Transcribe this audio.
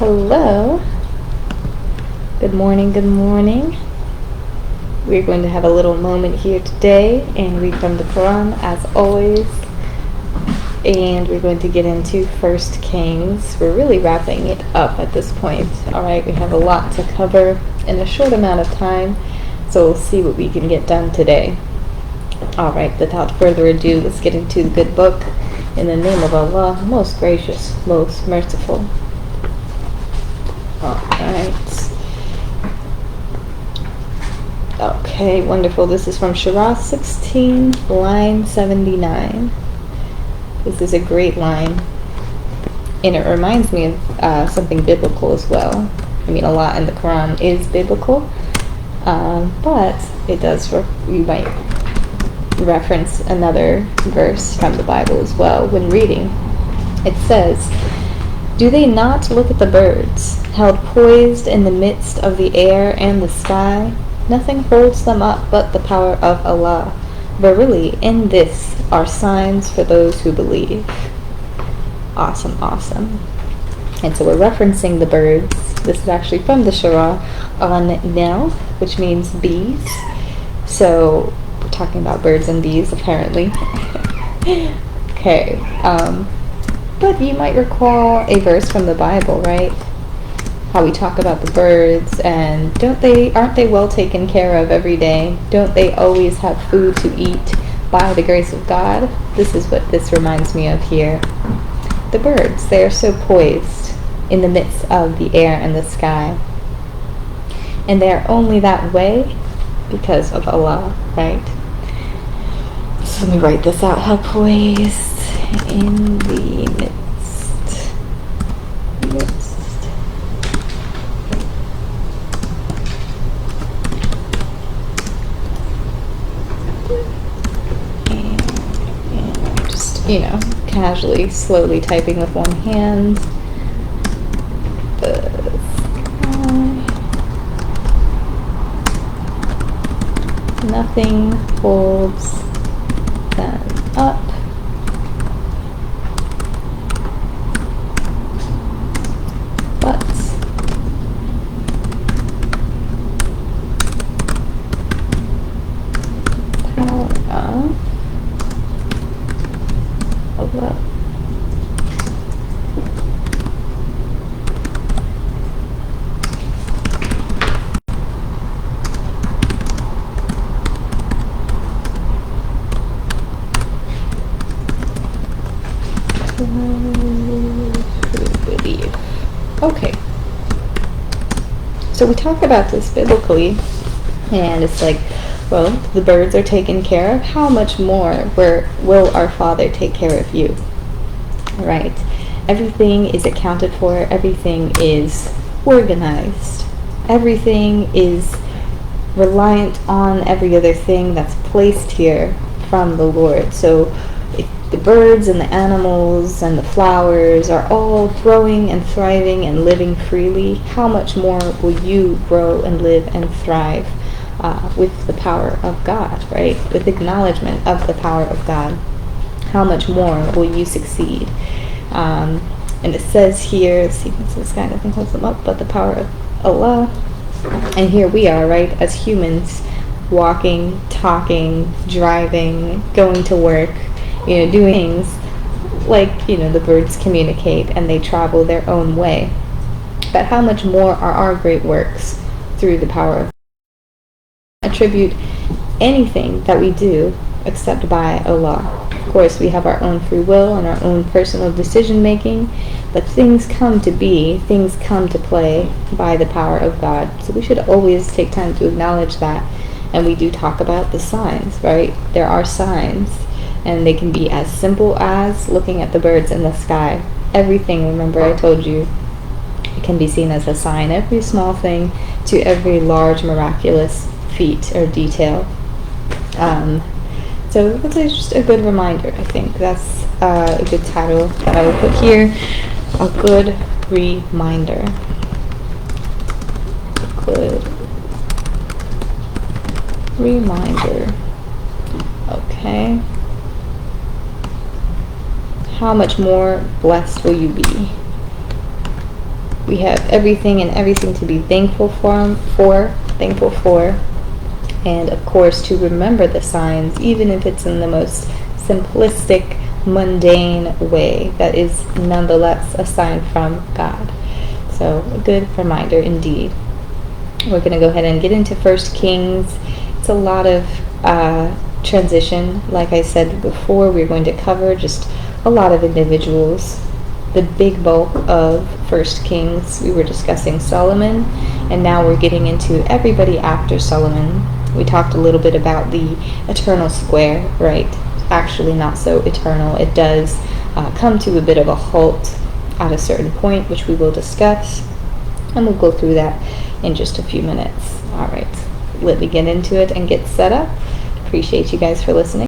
Hello. Good morning, good morning. We're going to have a little moment here today and read from the Qur'an as always. And we're going to get into 1 Kings. We're really wrapping it up at this point. Alright, we have a lot to cover in a short amount of time, so we'll see what we can get done today. Alright, without further ado, let's get into the good book. In the name of Allah, most gracious, most merciful. Alright. Okay, wonderful. This is from Surah 16, line 79. This is a great line. And it reminds me of something biblical as well. I mean, a lot in the Quran is biblical. But it does, you might reference another verse from the Bible as well when reading. It says, "Do they not look at the birds, held poised in the midst of the air and the sky? Nothing holds them up but the power of Allah. Verily, in this are signs for those who believe." Awesome, awesome. And so we're referencing the birds. This is actually from the Surah An-Nahl, which means bees. So we're talking about birds and bees, apparently. Okay. But you might recall a verse from the Bible, right? How we talk about the birds, and aren't they well taken care of every day? Don't they always have food to eat by the grace of God? This is what this reminds me of here. The birds, they are so poised in the midst of the air and the sky. And they are only that way because of Allah, right? So let me write this out. How poised in the midst. And just, casually, slowly typing with one hand. Nothing holds them up. But power of Allah. Okay, so we talk about this biblically, and it's like, well, the birds are taken care of. How much more will our Father take care of you? Right? Everything is accounted for. Everything is organized. Everything is reliant on every other thing that's placed here from the Lord. So if the birds and the animals and the flowers are all growing and thriving and living freely, how much more will you grow and live and thrive with the power of God, right? With acknowledgement of the power of God. How much more will you succeed? And it says here, let's see, this guy, nothing holds them up but the power of Allah. And here we are, right, as humans, walking, talking, driving, going to work, doing things like, the birds communicate and they travel their own way. But how much more are our great works through the power of God? Attribute anything that we do except by Allah. Of course, we have our own free will and our own personal decision making, but things come to be, things come to play by the power of God. So we should always take time to acknowledge that. And we do talk about the signs, right? There are signs, and they can be as simple as looking at the birds in the sky. Everything, remember I told you, it can be seen as a sign. Every small thing to every large miraculous feat or detail. So that's just a good reminder. I think that's a good title that I will put here. A good reminder. Good reminder. Okay. How much more blessed will you be? We have everything to be thankful for, and of course to remember the signs, even if it's in the most simplistic, mundane way. That is nonetheless a sign from God. So a good reminder indeed. We're going to go ahead and get into 1 Kings. It's a lot of transition. Like I said before, we're going to cover just a lot of individuals. The big bulk of 1 Kings, we were discussing Solomon, and now we're getting into everybody after Solomon. We talked a little bit about the eternal square, right? Actually not so eternal. It does come to a bit of a halt at a certain point, which we will discuss, and we'll go through that in just a few minutes. All right, let me get into it and get set up. Appreciate you guys for listening.